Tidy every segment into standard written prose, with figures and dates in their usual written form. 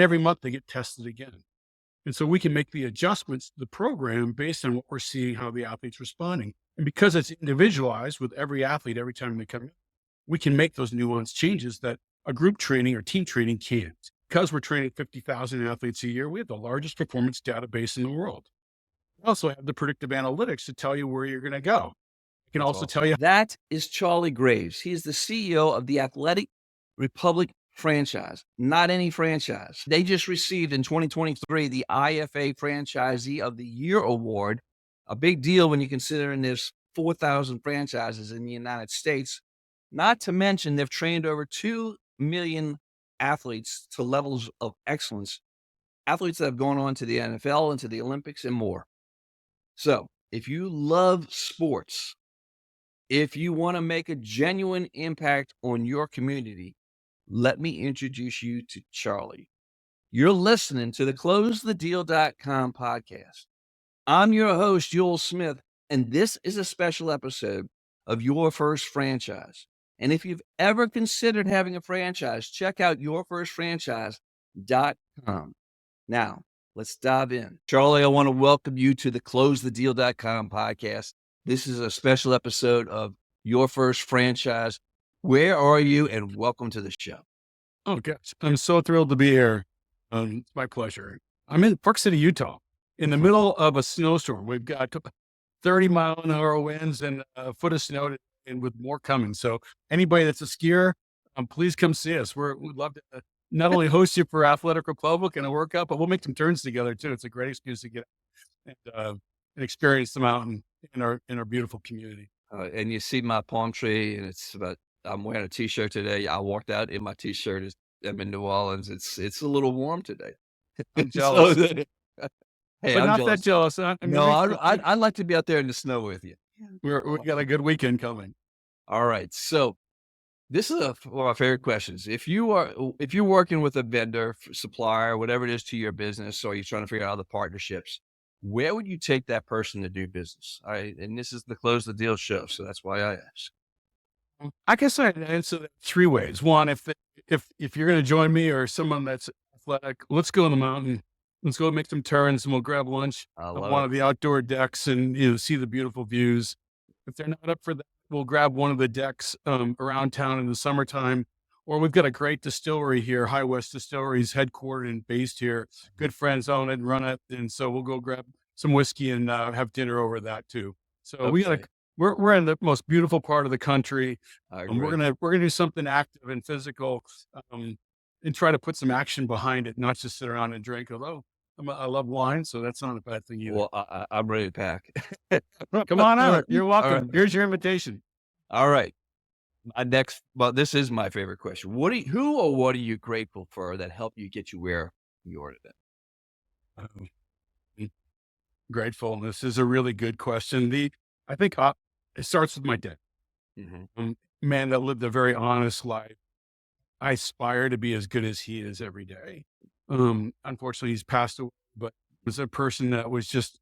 Every month they get tested again. And so we can make the adjustments to the program based on what we're seeing, how the athlete's responding. And because it's individualized with every athlete, every time they come in, we can make those nuanced changes that a group training or team training can't. Because we're training 50,000 athletes a year, we have the largest performance database in the world. We also have the predictive analytics to tell you where you're going to go. I can That's also awesome. tell you. That is Charlie Graves. He is the CEO of the Athletic Republic franchise, not any franchise. They just received in 2023 the IFA Franchisee of the Year award, a big deal when you consider there's 4,000 franchises in the United States. Not to mention they've trained over 2 million athletes to levels of excellence, athletes that have gone on to the NFL and to the Olympics and more. So if you love sports, if you want to make a genuine impact on your community, let me introduce you to Charlie. You're listening to the CloseTheDeal.com podcast. I'm your host, Ewell Smith, and this is a special episode of Your First Franchise. And if you've ever considered having a franchise, check out yourfirstfranchise.com. Now, let's dive in. Charlie, I want to welcome you to the CloseTheDeal.com podcast. This is a special episode of Your First Franchise. Where are you? And welcome to the show. Oh, gosh. I'm so thrilled to be here. It's my pleasure. I'm in Park City, Utah, in the middle of a snowstorm. We've got 30-mile-an-hour winds and a foot of snow and with more coming. So anybody that's a skier, please come see us. We'd love to not only host you for Athletic Republic and a workout, but we'll make some turns together too. It's a great excuse to get and experience the mountain in our beautiful community. And you see my palm tree, and I'm wearing a t-shirt today. I walked out in my t-shirt. I'm in New Orleans. It's a little warm today. I'm jealous. Hey, but I'm not jealous. that jealous. Huh? I mean, No, I'd like to be out there in the snow with you. We got a good weekend coming. All right. So this is one of my favorite questions. If you're working with a vendor, supplier, whatever it is to your business, or you're trying to figure out the partnerships, where would you take that person to do business? All right. And this is the Close the Deal show. So that's why I ask. I guess I'd answer that 3 ways. One, if you're going to join me or someone that's athletic, let's go on the mountain. Let's go make some turns and we'll grab lunch on one of the outdoor decks and see the beautiful views. If they're not up for that, we'll grab one of the decks around town in the summertime. Or we've got a great distillery here, High West Distilleries, headquartered and based here. Good friends own it and run it, and so we'll go grab some whiskey and have dinner over that too. So we're in the most beautiful part of the country. We're gonna do something active and physical, and try to put some action behind it, not just sit around and drink. Although I love wine, so that's not a bad thing either. Well, I'm ready to pack. Come on out. You're welcome. Right. Here's your invitation. All right. This is my favorite question. What are you grateful for that helped you get you where you are today? Grateful. This is a really good question. I think it starts with my dad. Mm-hmm. Man that lived a very honest life. I aspire to be as good as he is every day. Unfortunately, he's passed away, but was a person that was just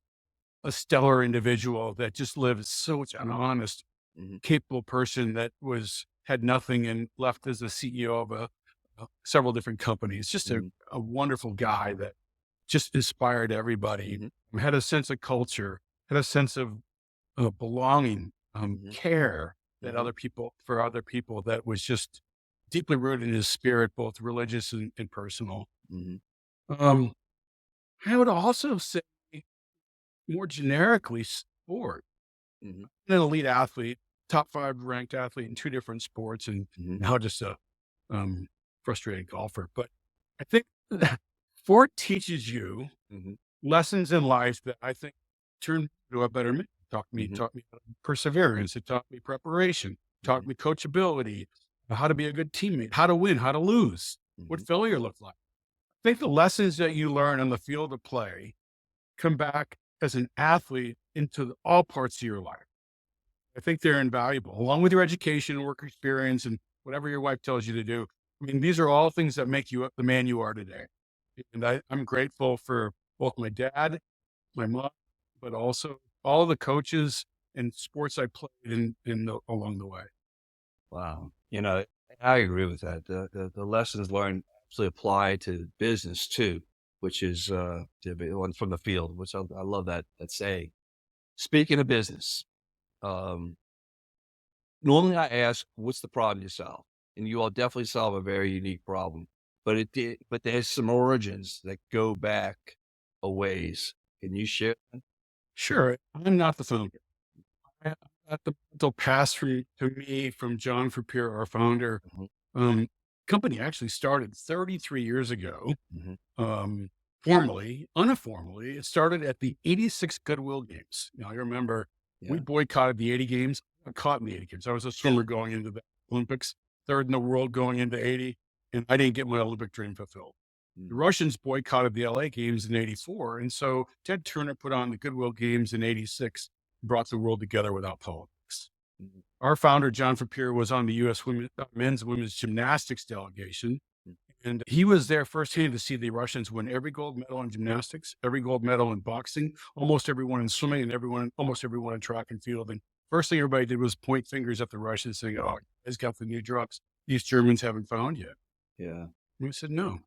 a stellar individual that just lived such an honest, capable person that had nothing and left as a CEO of several different companies. Just a wonderful guy that just inspired everybody. Had a sense of culture, had a sense of belonging, care that for other people that was just deeply rooted in his spirit, both religious and personal. I would also say more generically sport. An elite athlete, top 5 ranked athlete in 2 different sports, and now just a frustrated golfer. But I think sport teaches you lessons in life that I think turn to a better man. Taught me perseverance. It taught me preparation. Taught me coachability, how to be a good teammate, how to win, how to lose, what failure looked like. I think the lessons that you learn on the field of play come back as an athlete into all parts of your life. I think they're invaluable, along with your education, work experience, and whatever your wife tells you to do. I mean, these are all things that make you the man you are today. And I'm grateful for both my dad, my mom, but also all of the coaches and sports I played along the way. Wow. I agree with that. The lessons learned actually apply to business too, which is to be one from the field, which I love that saying. Speaking of business, um, normally I ask, "What's the problem you solve?" And you all definitely solve a very unique problem, but but there's some origins that go back a ways. Can you share? Sure. I'm not the founder. I got the mental pass through to me from John Frappier, our founder. Mhm, Um, company actually started 33 years ago. mhm. Formally, uninformally, it started at the 86 Goodwill Games. Now, I remember we Yeah. boycotted the 80 games. I caught in the 80 games. I was a swimmer going into the Olympics, third in the world going into 80, and I didn't get my Olympic dream fulfilled. The Mm, Russians boycotted the LA games in 84. And so Ted Turner put on the Goodwill Games in 86, brought the world together without politics. mhm, Our founder, John Frappier, was on the U.S. men's and women's gymnastics delegation. mm, And he was there firsthand to see the Russians win every gold medal in gymnastics, every gold medal in boxing, almost everyone in swimming, and almost everyone in track and field. And first thing everybody did was point fingers at the Russians, saying, "Oh, you guys got the new drugs these Germans haven't found yet." yeah. And we said, "No, it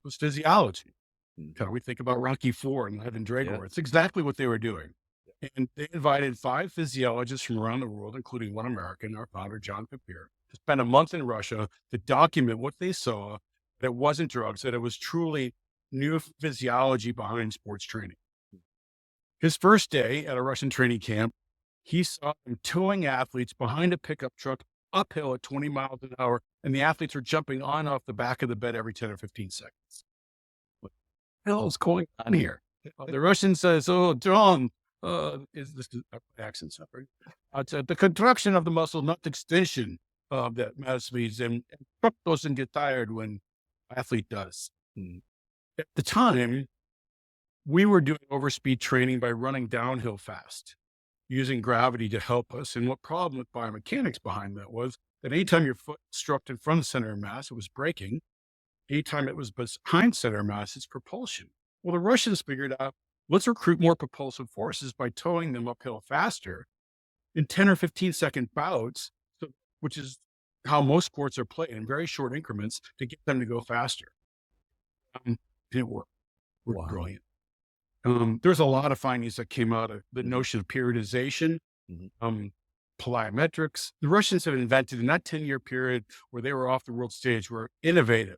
was physiology." Mhm, We think about Rocky IV and Ivan yeah. Drago. It's exactly what they were doing. And they invited 5 physiologists from around the world, including one American, our founder, John Papier, to spend a month in Russia to document what they saw, that it wasn't drugs, that it was truly new physiology behind sports training. His first day at a Russian training camp, he saw them towing athletes behind a pickup truck uphill at 20 miles an hour, and the athletes were jumping on and off the back of the bed every 10 or 15 seconds. Hell's going on here? The Russian says, "Oh, John, is this accent suffering? It's the contraction of the muscle, not the extension that matters speeds, and truck doesn't get tired when athlete does." Mm, At the time, we were doing overspeed training by running downhill fast, using gravity to help us. And what problem with biomechanics behind that was that anytime your foot struck in front of center of mass, it was braking. Anytime it was behind center mass, it's propulsion. Well, the Russians figured out, let's recruit more propulsive forces by towing them uphill faster in 10 or 15-second bouts, which is how most sports are played in very short increments to get them to go faster. Um, it worked. Worked wow. brilliant. There's a lot of findings that came out of the Mhm, notion of periodization, mhm, um, plyometrics. The Russians have invented in that 10-year period where they were off the world stage, were innovative.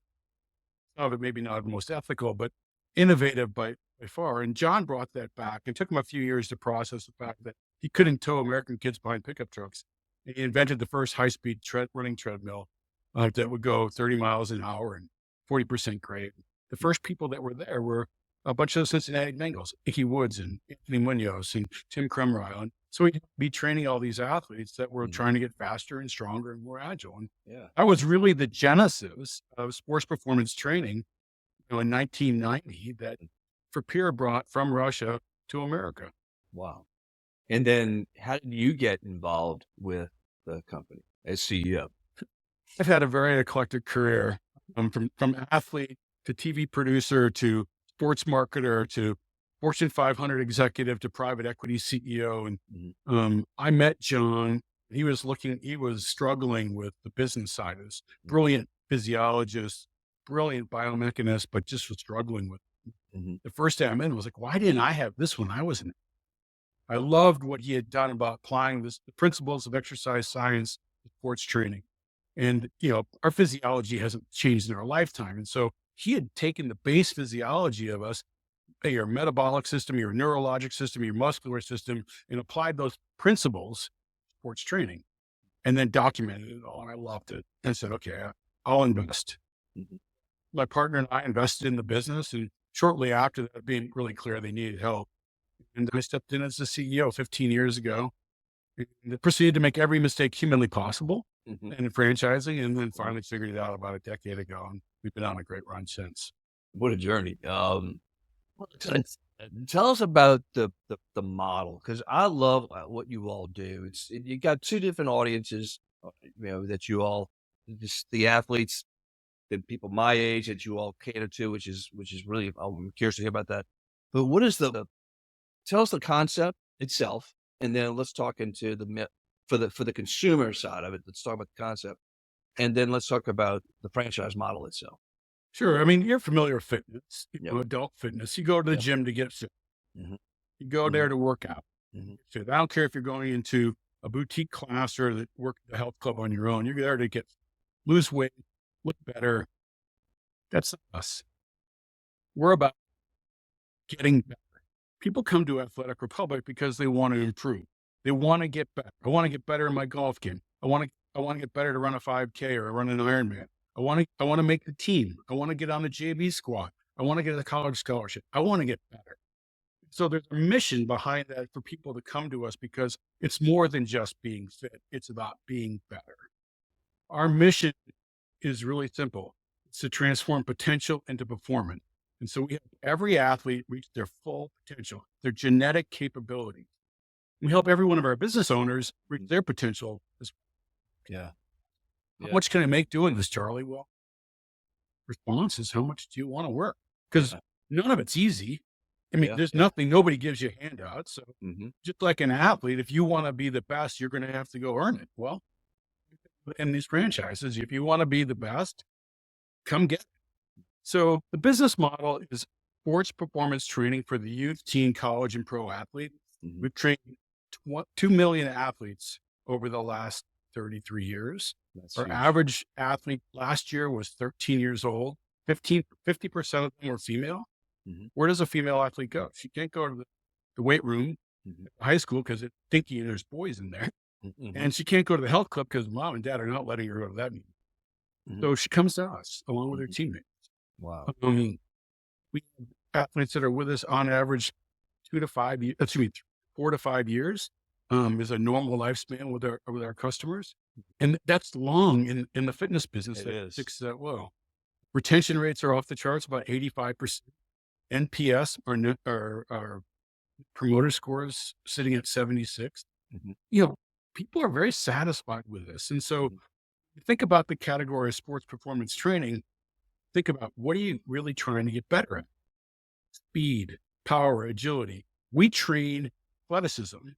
Some of it maybe not the most ethical, but innovative by far. And John brought that back. It took him a few years to process the fact that he couldn't tow American kids behind pickup trucks. And he invented the first high-speed running treadmill that would go 30 miles an hour and 40% grade. The mm, first people that were there were a bunch of Cincinnati Bengals, Ickey Woods and Anthony Munoz and Tim Krumryle. And so he'd be training all these athletes that were mhm, trying to get faster and stronger and more agile. And yeah. that was really the genesis of sports performance training, in 1990, that Mm, Frappier brought from Russia to America. wow. And then how did you get involved with the company as CEO? I've had a very eclectic career, from athlete to TV producer to sports marketer to Fortune 500 executive to private equity CEO. And Mhm, I met John. He was struggling with the business side. He was mm, brilliant physiologist, brilliant biomechanist, but just was struggling with mhm, the first day I'm in was like, why didn't I have this when I was in? I loved what he had done about applying the principles of exercise science to sports training. And, our physiology hasn't changed in our lifetime. And so he had taken the base physiology of us, your metabolic system, your neurologic system, your muscular system, and applied those principles to sports training and then documented it all. And I loved it. And said, okay, I'll invest. mhm, My partner and I invested in the business. And shortly after that, being really clear they needed help. And I stepped in as the CEO 15 years ago and proceeded to make every mistake humanly possible mhm, and in franchising, and then mhm. finally figured it out about a decade ago. And we've been on a great run since. What a journey. Well, tell us about the model because I love what you all do. You got two different audiences, that you all just the athletes, the people my age that you all cater to, which is really I'm curious to hear about that. But what is tell us the concept itself, and then let's talk into for the consumer side of it. Let's talk about the concept, and then let's talk about the franchise model itself. Sure. I mean, you're familiar with fitness, Yep. adult fitness. You go to the Yep. gym to get fit. Mhm. You go Mhm. there to work out. Mhm. So I don't care if you're going into a boutique class or the work at the health club on your own. You're there to lose weight, look better. That's us. We're about getting better. People come to Athletic Republic because they want to improve. They want to get better. I want to get better in my golf game. I want to get better to run a 5K or run an Ironman. I want to make the team. I want to get on the JV squad. I want to get a college scholarship. I want to get better. So there's a mission behind that for people to come to us because it's more than just being fit. It's about being better. Our mission is really simple. It's to transform potential into performance. And so we help every athlete reach their full potential, their genetic capability. We help every one of our business owners reach their potential. Yeah. How Yeah. much can I make doing this, Charlie? Well, response is how much do you want to work? Because Yeah. none of it's easy. I mean, Yeah. there's Yeah. nothing, nobody gives you handouts. So Mhm. just like an athlete, if you want to be the best, you're going to have to go earn it. Well, in these franchises, if you want to be the best, come get it. So the business model is sports performance training for the youth, teen, college, and pro athlete. Mhm. We've trained 2 million athletes over the last 33 years. That's Our huge. average athlete last year was 13 years old. 50% of them were female. Mhm. Where does a female athlete go? She can't go to the weight room Mhm. at high school because it's stinky and there's boys in there. Mhm. And she can't go to the health club because mom and dad are not letting her go to that meeting. Mhm. So she comes to us along with her Mhm. teammates. Wow. Um, we have athletes that are with us on average 4 to 5 years, is a normal lifespan with our customers. And that's long in the fitness business It at is. 6 that low. Retention rates are off the charts, about 85%. NPS or promoter scores sitting at 76. Mhm. You know, people are very satisfied with this. And so Mhm. you think about the category of sports performance training, think about what are you really trying to get better at? Speed, power, agility. We train athleticism.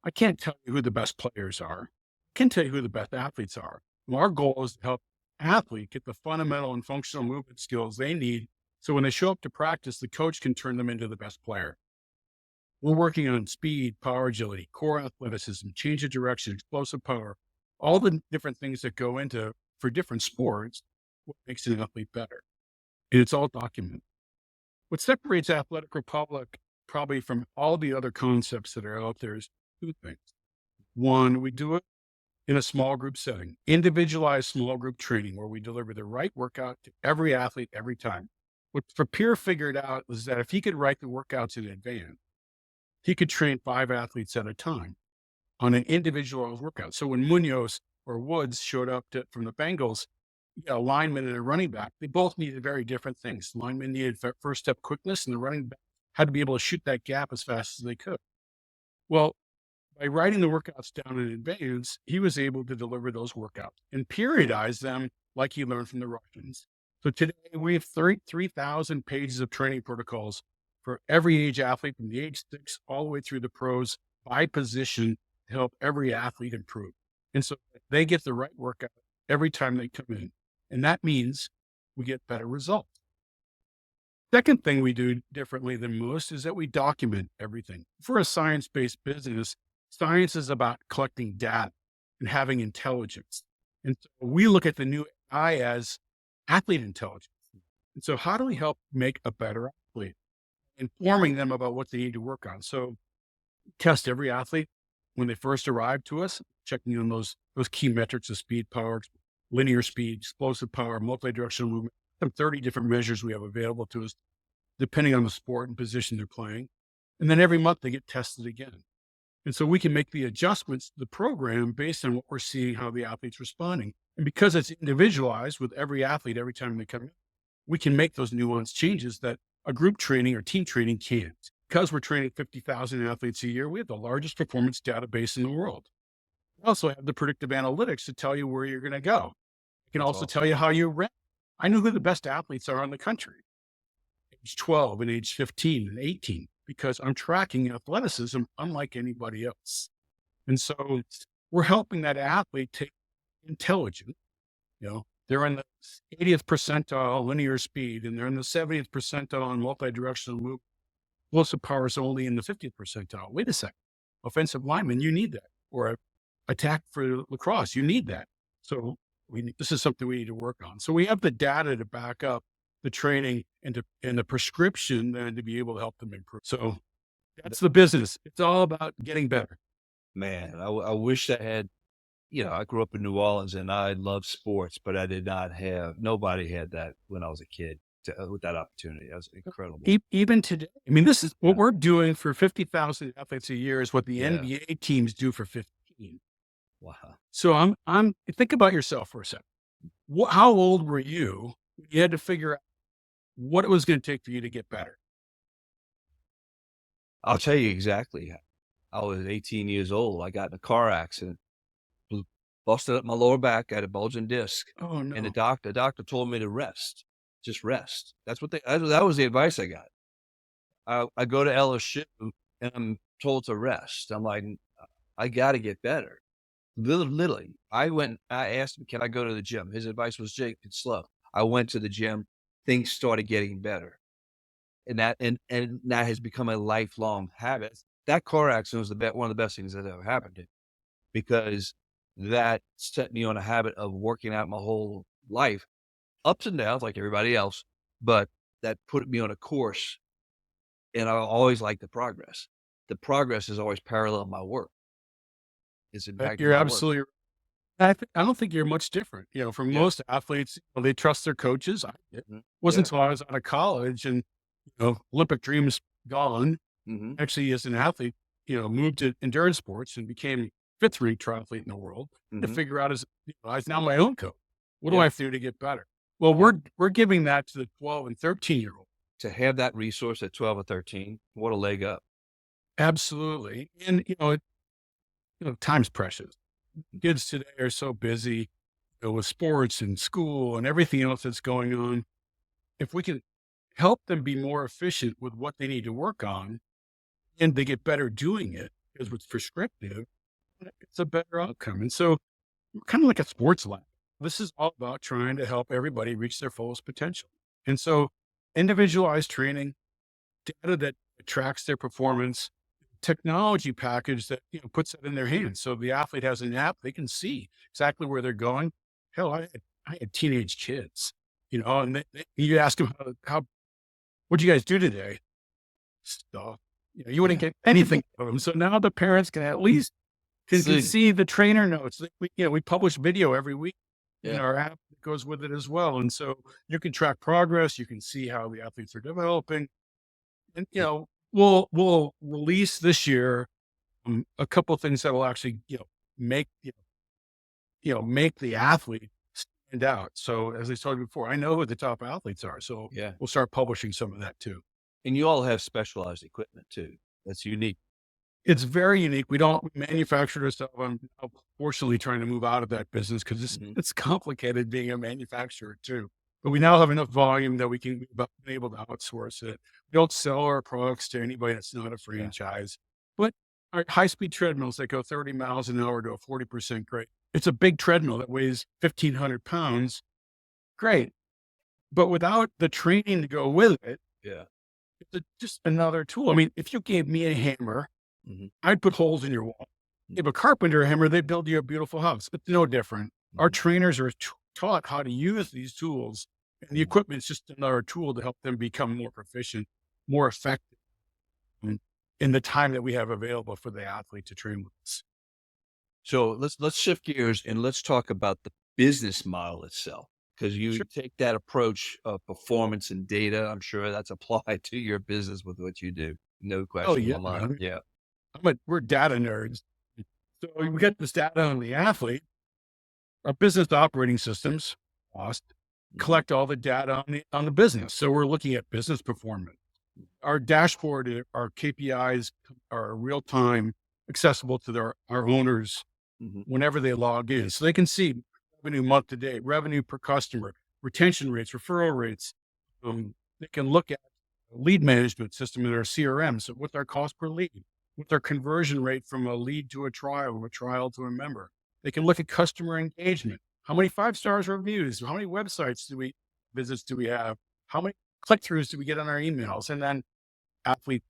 I can't tell you who the best players are. I can tell you who the best athletes are. Well, our goal is to help athlete get the fundamental and functional movement skills they need. So when they show up to practice, the coach can turn them into the best player. We're working on speed, power, agility, core athleticism, change of direction, explosive power, all the different things that go into for different sports, what makes an athlete better. And it's all documented. What separates Athletic Republic probably from all the other concepts that are out there is two things. One, we do it in a small group setting, individualized small group training where we deliver the right workout to every athlete every time. What Prapir figured out was that if he could write the workouts in advance, he could train 5 athletes at a time on an individual workout. So when Munoz or Woods showed up from the Bengals, a lineman and a running back, they both needed very different things. The lineman needed first step quickness, and the running back had to be able to shoot that gap as fast as they could. Well, by writing the workouts down in advance, he was able to deliver those workouts and periodize them like he learned from the Russians. So today we have 3,000 pages of training protocols for every age athlete from the age 6 all the way through the pros by position to help every athlete improve. And so they get the right workout every time they come in. And that means we get better results. Second thing we do differently than most is that we document everything. For a science-based business, science is about collecting data and having intelligence. And so we look at the new AI as athlete intelligence. And so how do we help make a better athlete? Informing them about what they need to work on. So test every athlete when they first arrive to us, checking on those key metrics of speed, power, linear speed, explosive power, multi-directional movement, some 30 different measures we have available to us depending on the sport and position they're playing. And then every month they get tested again. And so we can make the adjustments to the program based on what we're seeing, how the athlete's responding. And because it's individualized with every athlete every time they come in, we can make those nuanced changes that a group training or team training can't. Because we're training 50,000 athletes a year, we have the largest performance database in the world. We also have the predictive analytics to tell you where you're going to go. I can That's also awesome. tell you how you rank. I know who the best athletes are in the country, age 12 and age 15 and 18, because I'm tracking athleticism unlike anybody else. And so we're helping that athlete take intelligent, they're in the 80th percentile linear speed, and they're in the 70th percentile on multi-directional movement. Explosive power is only in the 50th percentile. Wait a second. Offensive lineman, you need that. Or attack for lacrosse, you need that. So this is something we need to work on. So we have the data to back up the training and the prescription then to be able to help them improve. So that's the business. It's all about getting better. Man, I wish I had, I grew up in New Orleans and I loved sports, but I did not have, nobody had that when I was a kid with that opportunity. That was incredible. Even today, I mean, this is what we're doing for 50,000 athletes a year is what the NBA teams do for 15. Wow. So think about yourself for a second. How old were you when you had to figure out what it was going to take for you to get better? I'll tell you exactly. I was 18 years old. I got in a car accident, busted up my lower back, got a bulging disc. Oh no. And the doctor told me to rest, just rest. That was the advice I got. I go to LSU and I'm told to rest. I'm like, I got to get better. Literally, I asked him, can I go to the gym? His advice was, Jake, it's slow. I went to the gym. Things started getting better. And that has become a lifelong habit. That car accident was one of the best things that ever happened to me, because that set me on a habit of working out my whole life, ups and downs like everybody else, but that put me on a course. And I always like the progress. The progress is always parallel my work. It's impacting You're my work. absolutely right. I don't think you're much different. From most athletes, they trust their coaches. I did. It wasn't until I was out of college and, Olympic dreams gone. Actually, as an athlete, moved to endurance sports and became fifth ranked triathlete in the world to figure out I was now my own coach. What do I have to do to get better? Well, we're giving that to the 12 and 13-year-old. To have that resource at 12 or 13, what a leg up. Absolutely. And, time's precious. Kids today are so busy with sports and school and everything else that's going on. If we can help them be more efficient with what they need to work on, and they get better doing it because it's prescriptive, it's a better outcome. And so kind of like a sports lab, this is all about trying to help everybody reach their fullest potential. And so individualized training, data that tracks their performance, technology package that puts that in their hands. So the athlete has an app, they can see exactly where they're going. Hell, I had teenage kids, and you ask them what'd you guys do today? Stuff. You wouldn't get anything from them. So now the parents can at least can see the trainer notes. We publish video every week in our app that goes with it as well. And so you can track progress. You can see how the athletes are developing. And, we'll release this year a couple of things that will actually, make the athlete stand out. So as I told you before, I know who the top athletes are. So we'll start publishing some of that too. And you all have specialized equipment too. That's unique. It's very unique. We manufacture this stuff. I'm fortunately trying to move out of that business because it's complicated being a manufacturer too. But we now have enough volume that we've been able to outsource it. We don't sell our products to anybody that's not a franchise. But our high-speed treadmills that go 30 miles an hour to a 40% grade. It's a big treadmill that weighs 1,500 pounds. Great. But without the training to go with it, it's just another tool. I mean, if you gave me a hammer, I'd put holes in your wall. Give a carpenter a hammer, they build you a beautiful house. It's no different. Our trainers are taught how to use these tools, and the equipment is just another tool to help them become more proficient, more effective in the time that we have available for the athlete to train with us. So let's shift gears and let's talk about the business model itself, because you take that approach of performance and data. I'm sure that's applied to your business with what you do. No question. We're data nerds. So we get this data on the athlete. Our business operating systems collect all the data on the business. So we're looking at business performance. Our dashboard, our KPIs are real time, accessible to our owners whenever they log in. So they can see revenue month to date, revenue per customer, retention rates, referral rates. They can look at lead management system in our CRM. So what's our cost per lead? What's our conversion rate from a lead to a trial to a member? They can look at customer engagement. How many 5 stars reviews? How many websites visits do we have? How many click-throughs do we get on our emails? And then athlete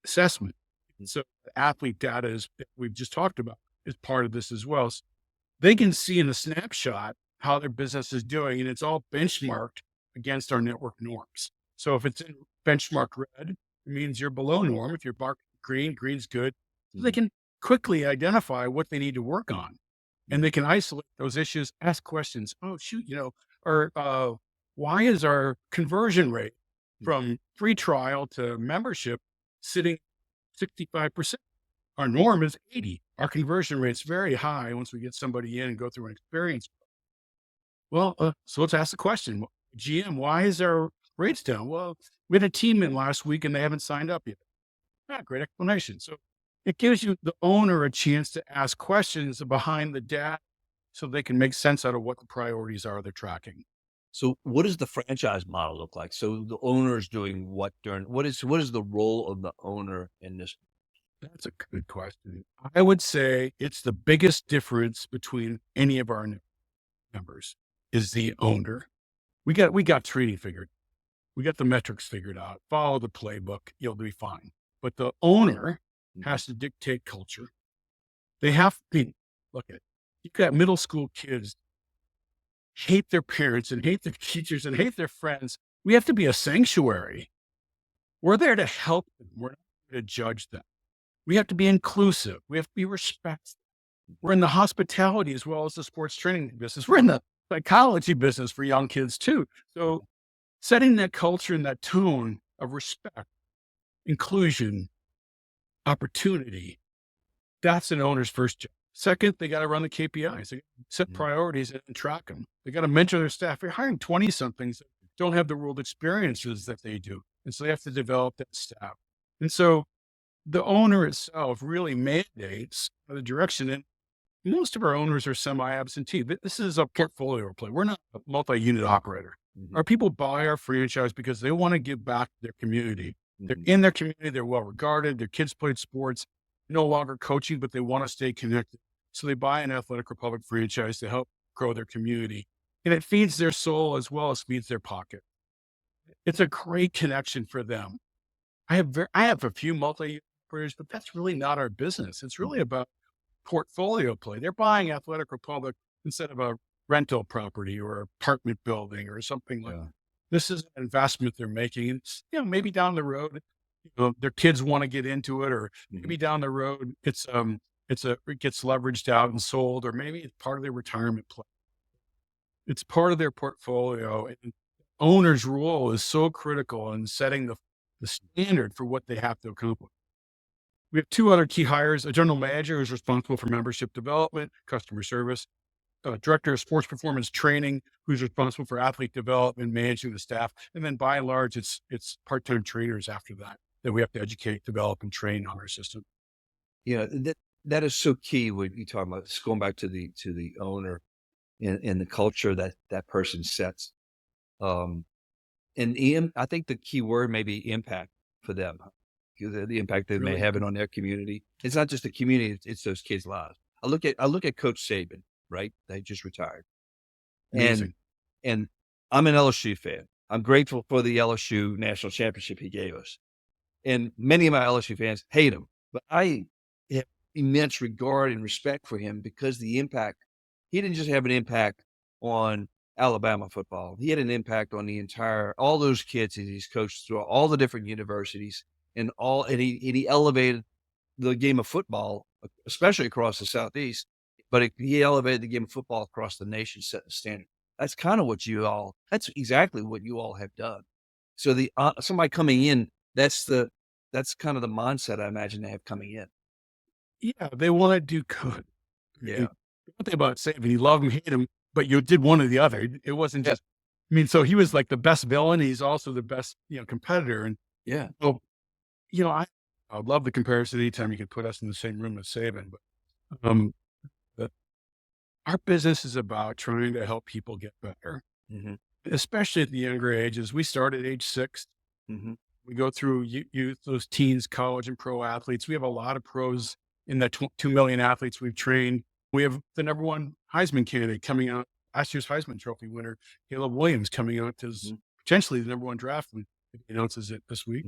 assessment. And so the athlete data is, we've just talked about, is part of this as well. So they can see in a snapshot how their business is doing, and it's all benchmarked against our network norms. So if it's in benchmark red, it means you're below norm. If you're marked green, green's good. So they can quickly identify what they need to work on, and they can isolate those issues, ask questions. Oh, shoot, or why is our conversion rate from free trial to membership sitting 65%? Our norm is 80. Our conversion rate's very high once we get somebody in and go through an experience. Well, so let's ask the question, GM, why is our rates down? Well, we had a team in last week and they haven't signed up yet. Great explanation. So it gives you, the owner, a chance to ask questions behind the data so they can make sense out of what the priorities are they're tracking. So what does the franchise model look like? So the owner is doing what what is the role of the owner in this? That's a good question. I would say it's the biggest difference between any of our members is the owner. We got training figured. We got the metrics figured out. Follow the playbook. You'll be fine. But the owner has to dictate culture. They have to look at, you've got middle school kids hate their parents and hate their teachers and hate their friends. We have to be a sanctuary. We're there to help them. We're not there to judge them. We have to be inclusive. We have to be respectful. We're in the hospitality as well as the sports training business. We're in the psychology business for young kids too. So setting that culture and that tone of respect, inclusion, opportunity, that's an owner's first job. Second, they got to run the KPIs, they set priorities and track them. They got to mentor their staff. They're hiring 20-somethings that don't have the world experiences that they do. And so they have to develop that staff. And so the owner itself really mandates the direction. And most of our owners are semi-absentee. This is a portfolio play. We're not a multi-unit operator. Our people buy our franchise because they want to give back to their community. They're in their community. They're well regarded. Their kids played sports, no longer coaching, but they want to stay connected. So they buy an Athletic Republic franchise to help grow their community. And it feeds their soul as well as feeds their pocket. It's a great connection for them. I have a few multi-unit operators, but that's really not our business. It's really about portfolio play. They're buying Athletic Republic instead of a rental property or apartment building or something like that. This is an investment they're making. And maybe down the road, their kids want to get into it, or maybe down the road, it gets leveraged out and sold, or maybe it's part of their retirement plan. It's part of their portfolio. And owner's role is so critical in setting the standard for what they have to accomplish. We have 2 other key hires: a general manager who's responsible for membership development, customer service, a director of sports performance training who's responsible for athlete development, managing the staff. And then by and large, it's part-time trainers after that we have to educate, develop, and train on our system. That is so key when you talk about this, going back to the owner and the culture that person sets. And I think the key word may be impact for them. The impact they may have it on their community. It's not just the community; it's those kids' lives. I look at Coach Saban, right? They just retired, Amazing. and I'm an LSU fan. I'm grateful for the LSU national championship he gave us, and many of my LSU fans hate him, but I have immense regard and respect for him because the impact. He didn't just have an impact on Alabama football; he had an impact on all those kids that he's coached through all the different universities. And he elevated the game of football, especially across the Southeast, but he elevated the game of football across the nation, setting the standard. That's exactly what you all have done. So somebody coming in, that's kind of the mindset I imagine they have coming in. Yeah, they want to do good. Yeah. And one thing about Saban, you love him, hate him, but you did one or the other. It wasn't just, so he was like the best villain. He's also the best, competitor. And so, I would love the comparison anytime you could put us in the same room as Saban, but our business is about trying to help people get better, especially at the younger ages. We start at age 6. We go through youth, those teens, college, and pro athletes. We have a lot of pros in the 2 million athletes we've trained. We have the #1 Heisman candidate coming out last year's Heisman Trophy winner, Caleb Williams, coming out as potentially the number 1 draft when he announces it this week.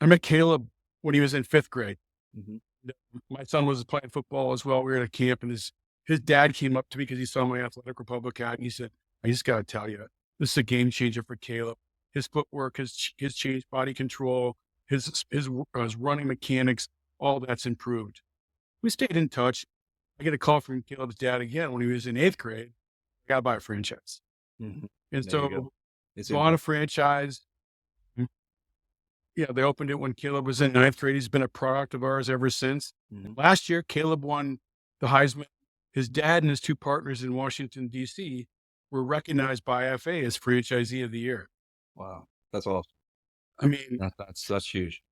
I met Caleb when he was in 5th grade. My son was playing football as well. We were at a camp, and his dad came up to me because he saw my Athletic Republic ad, and he said, "I just got to tell you, this is a game changer for Caleb. His footwork has changed, body control, his running mechanics, all that's improved." We stayed in touch. I get a call from Caleb's dad again when he was in 8th grade. I got to buy a franchise. And There you go. so It's bought a franchise. Yeah, they opened it when Caleb was in 9th grade. He's been a product of ours ever since. Last year, Caleb won the Heisman. His dad and his 2 partners in Washington, D.C. were recognized by FA as Franchisee of the Year. Wow. That's awesome. I mean, That's huge.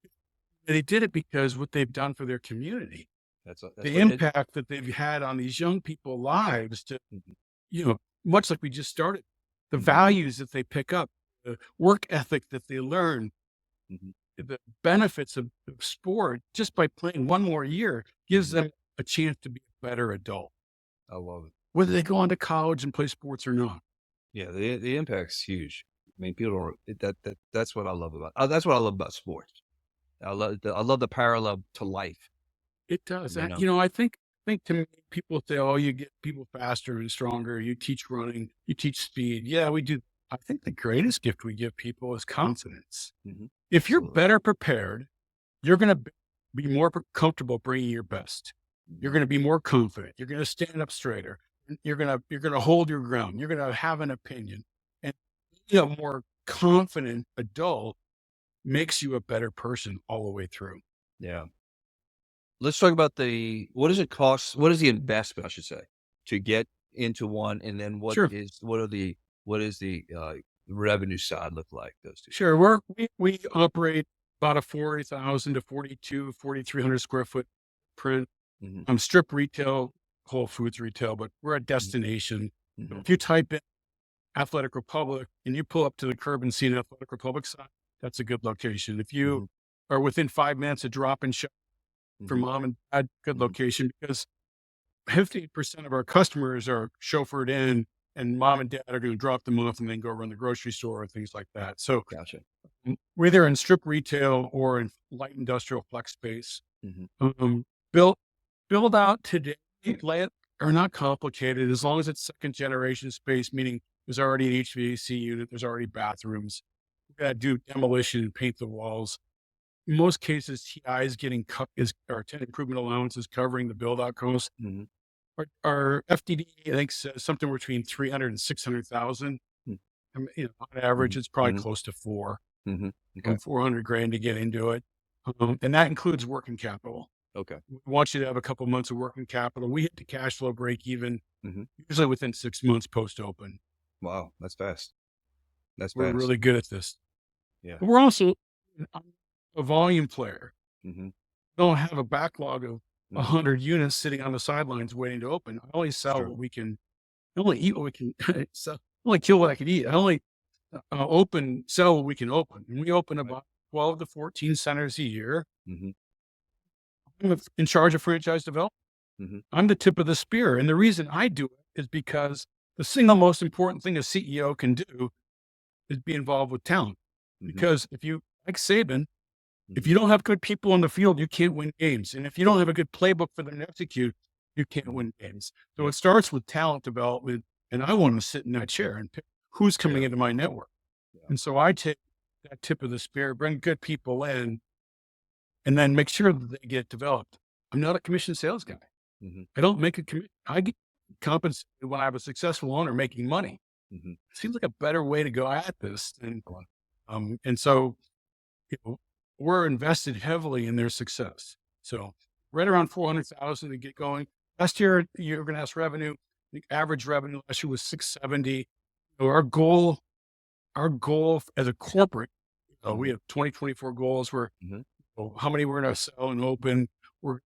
they did it because what they've done for their community, That's the impact that they've had on these young people's lives to, much like we just started, the values that they pick up, the work ethic that they learn, the benefits of sport just by playing one more year gives them a chance to be a better adult, I love it. whether they go on to college and play sports or not. Yeah, the impact's huge. I mean, people don't. That's what I love about. That's what I love about sports. I love the parallel to life. It does. You And, know. I think to me, people say, "Oh, you get people faster and stronger. You teach running, you teach speed." Yeah, we do. I think the greatest gift we give people is confidence. If you're Absolutely. better prepared, you're going to be more comfortable bringing your best. You're going to be more confident. You're going to stand up straighter. You're going to hold your ground. You're going to have an opinion. And being a more confident adult makes you a better person all the way through. Yeah. Let's talk about what does it cost? What is the investment, I should say, to get into one, and then what Sure. is the revenue side look like? Those two. Sure. We operate about a 40,000 to 4,300 square foot print. Strip retail, Whole Foods retail, but we're a destination. If you type in Athletic Republic and you pull up to the curb and see an Athletic Republic sign, that's a good location. If you are within 5 minutes of drop and shop for mom and dad, good location, because 50% of our customers are chauffeured in, and mom and dad are going to drop them off and then go run the grocery store or things like that. So Gotcha. we're either in strip retail or in light industrial flex space. Build out today are not complicated as long as it's 2nd generation space, meaning there's already an HVAC unit, there's already bathrooms. We've got to do demolition and paint the walls. In most cases, TI is getting cut, our tenant improvement allowance is covering the build out cost. Our FDD, I think, says something between 300 and 600,000. On average, it's probably close to 400 grand to get into it. And that includes working capital. Okay. We want you to have a couple months of working capital. We hit the cash flow break even, usually within 6 months post open. Wow, that's fast. We're really good at this. Yeah. But we're also a volume player. Mm-hmm. Don't have a backlog of 100 units sitting on the sidelines waiting to open. I only sell what we can. I only eat what we can. I only kill what I can eat. I only sell what we can open. And we open about 12 to 14 centers a year. I'm in charge of franchise development. I'm the tip of the spear. And the reason I do it is because the single most important thing a CEO can do is be involved with talent. Because if you, like Saban, if you don't have good people on the field, you can't win games. And if you don't have a good playbook for them to execute, you can't win games. So it starts with talent development. And I want to sit in that chair and pick who's coming into my network. And so I take that tip of the spear, bring good people in, and then make sure that they get developed. I'm not a commission sales guy. I don't make a commission. I get compensated when I have a successful owner making money. It seems like a better way to go at this. And so we're invested heavily in their success. So right around 400,000 to get going. Last year, you're going to ask revenue. The average revenue last year was 670. Our goal as a corporate, we have 2024 goals where how many we're going to sell and open. We're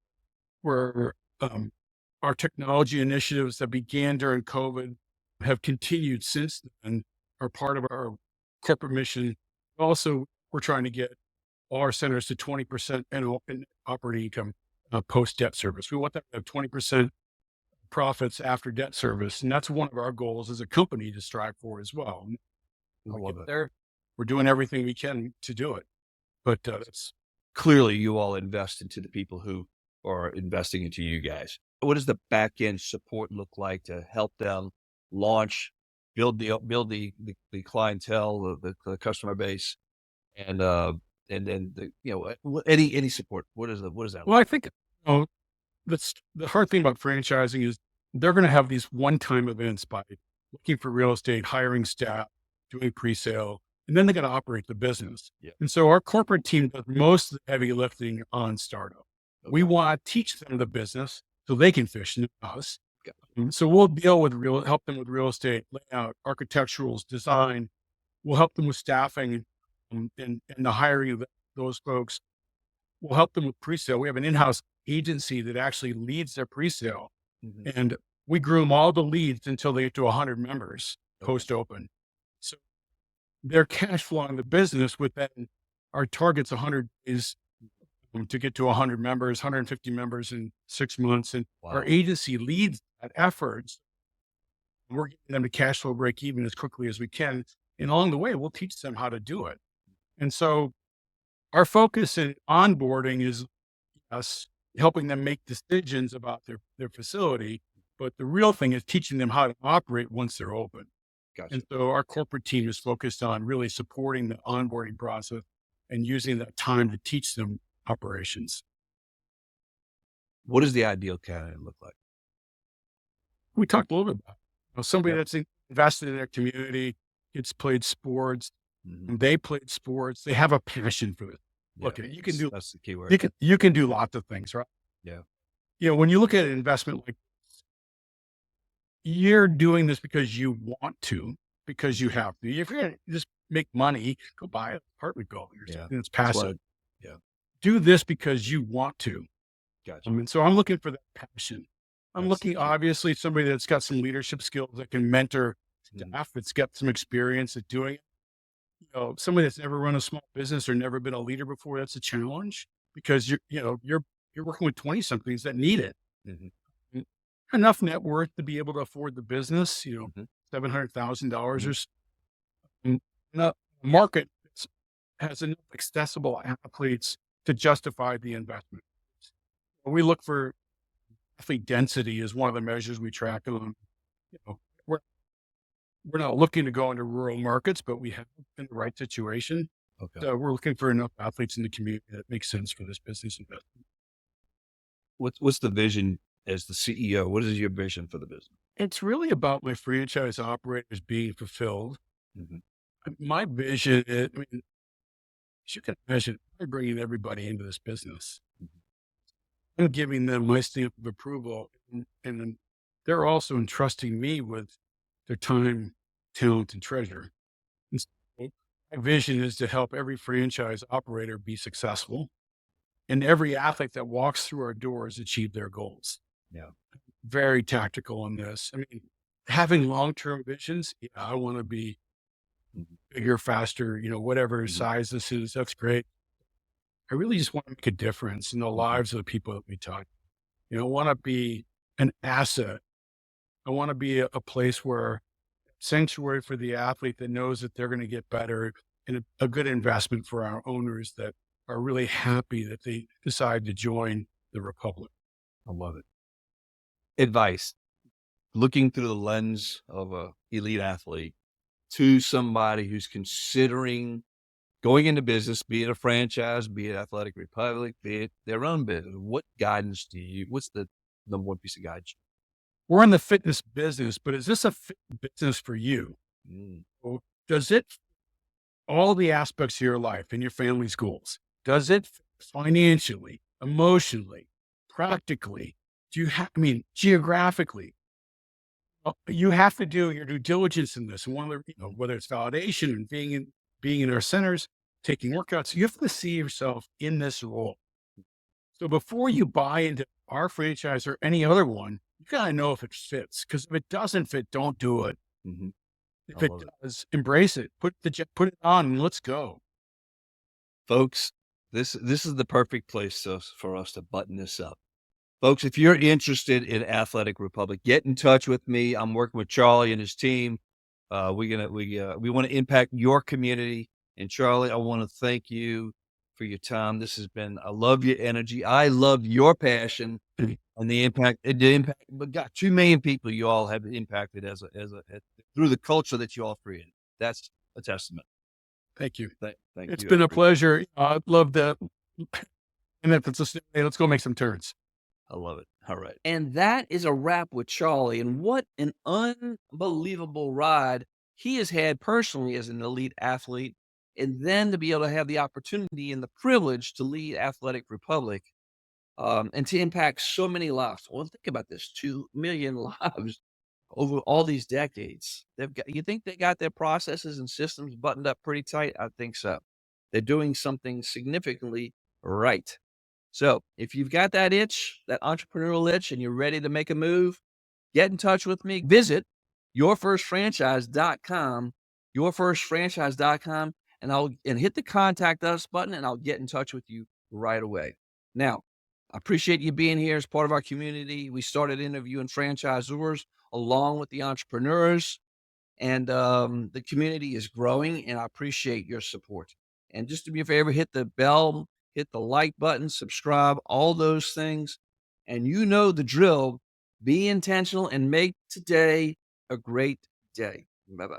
our technology initiatives that began during COVID have continued since then, are part of our corporate mission. Also, we're trying to get all our centers to 20% and open operating income post debt service. We want them to have 20% profits after debt service. And that's one of our goals as a company to strive for as well. And I when we love get it. there, we're doing everything we can to do it. But it's Clearly, you all invest into the people who are investing into you guys. What does the back end support look like to help them launch, build the clientele, the customer base, and then any support? What does that well, look? I think that's the hard thing about franchising is they're going to have these one-time events by looking for real estate, hiring staff, doing pre-sale, and then they got to operate the business. Yeah. And so our corporate team does most of the heavy lifting on startup. We Okay. want to teach them the business so they can fish in the house. Got So we'll deal with help them with real estate, layout, architecturals, design. We'll help them with staffing and the hiring of those folks. We'll help them with pre-sale. We have an in-house agency that actually leads their pre-sale. Mhm. And we groom all the leads until they get to 100 members Okay. post-open. So they're cash flowing the business within our target's 100 days to get to 100 members, 150 members in 6 months. And our Wow. agency leads that effort. We're getting them to cash flow break even as quickly as we can. And along the way, we'll teach them how to do it. And so our focus in onboarding is us helping them make decisions about their facility. But the real thing is teaching them how to operate once they're open. Gotcha. And so our corporate team is focused on really supporting the onboarding process and using that time to teach them operations. What does the ideal candidate look like? We talked a little bit about somebody Yep. that's invested in their community, it's played sports, Mhm. they played sports, they have a passion for it. Look, Yeah, you can do that's the key word. you can do lots of things, right? Yeah. When you look at an investment like you're doing this because you want to, because you have to. If you're gonna just make money, go buy an apartment building or Yeah. something that's That's passive. yeah. Do this because you want to. Gotcha. And so I'm looking for that passion. I'm That's the looking, key. obviously, somebody that's got some leadership skills that can mentor Mhm. staff, that's got some experience at doing it. Somebody that's never run a small business or never been a leader before, that's a challenge because you're working with 20 somethings that need it. Mhm. Mm, Enough net worth to be able to afford the business, Mhm. $700,000 Mhm. or so. And the market has enough accessible athletes to justify the investment. We look for athlete density is one of the measures we track on. You know, we're we're not looking to go into rural markets, but we have in the right situation. Okay. So we're looking for enough athletes in the community that makes sense for this business investment. What's the vision as the CEO? What is your vision for the business? It's really about my franchise operators being fulfilled. Mhm. My vision is, as you can imagine, I'm bringing everybody into this business. Mhm. I'm giving them my stamp of approval, and then they're also entrusting me with their time, talent, and treasure. And so my vision is to help every franchise operator be successful and every athlete that walks through our doors achieve their goals. Yeah. Very tactical in this. Having long-term visions, yeah, I want to be Mhm. bigger, faster, whatever Mhm. size this is, that's great. I really just want to make a difference in the Mhm. lives of the people that we touch. I want to be an asset. I want to be a place where sanctuary for the athlete that knows that they're going to get better and a good investment for our owners that are really happy that they decide to join the Republic. I love it. Advice, looking through the lens of a elite athlete to somebody who's considering going into business, be it a franchise, be it Athletic Republic, be it their own business. What's what's the number one piece of guidance? We're in the fitness business, but is this a fit business for you? Mm. Or does it all the aspects of your life and your family's goals? Does it fit financially, emotionally, practically? Do you have, geographically? You have to do your due diligence in this. And one of the, whether it's validation and being in our centers, taking workouts, you have to see yourself in this role. So before you buy into our franchise or any other one, you gotta know if it fits. Because if it doesn't fit, don't do it. Mhm. If I it love it. does, embrace it. Put it on and let's go. Folks, this is the perfect place for us to button this up. Folks, if you're interested in Athletic Republic, get in touch with me. I'm working with Charlie and his team. We want to impact your community. And Charlie, I want to thank you for your time. This has been, I love your energy. I love your passion and the impact, but got 2 million people you all have impacted through the culture that you all created. That's a testament. Thank you. Thank It's you. been a pleasure. I'd love to. And if it's a, hey, let's go make some turns. I love it. All right. And that is a wrap with Charlie. And what an unbelievable ride he has had personally as an elite athlete. And then to be able to have the opportunity and the privilege to lead Athletic Republic and to impact so many lives. Well, think about this, 2 million lives over all these decades. You think they got their processes and systems buttoned up pretty tight? I think so. They're doing something significantly right. So if you've got that itch, that entrepreneurial itch, and you're ready to make a move, get in touch with me. Visit yourfirstfranchise.com, yourfirstfranchise.com, and hit the contact us button, and I'll get in touch with you right away. Now, I appreciate you being here as part of our community. We started interviewing franchisors along with the entrepreneurs, and the community is growing, and I appreciate your support. And just do me a favor, hit the bell, hit the like button, subscribe, all those things. And you know the drill. Be intentional and make today a great day. Bye-bye.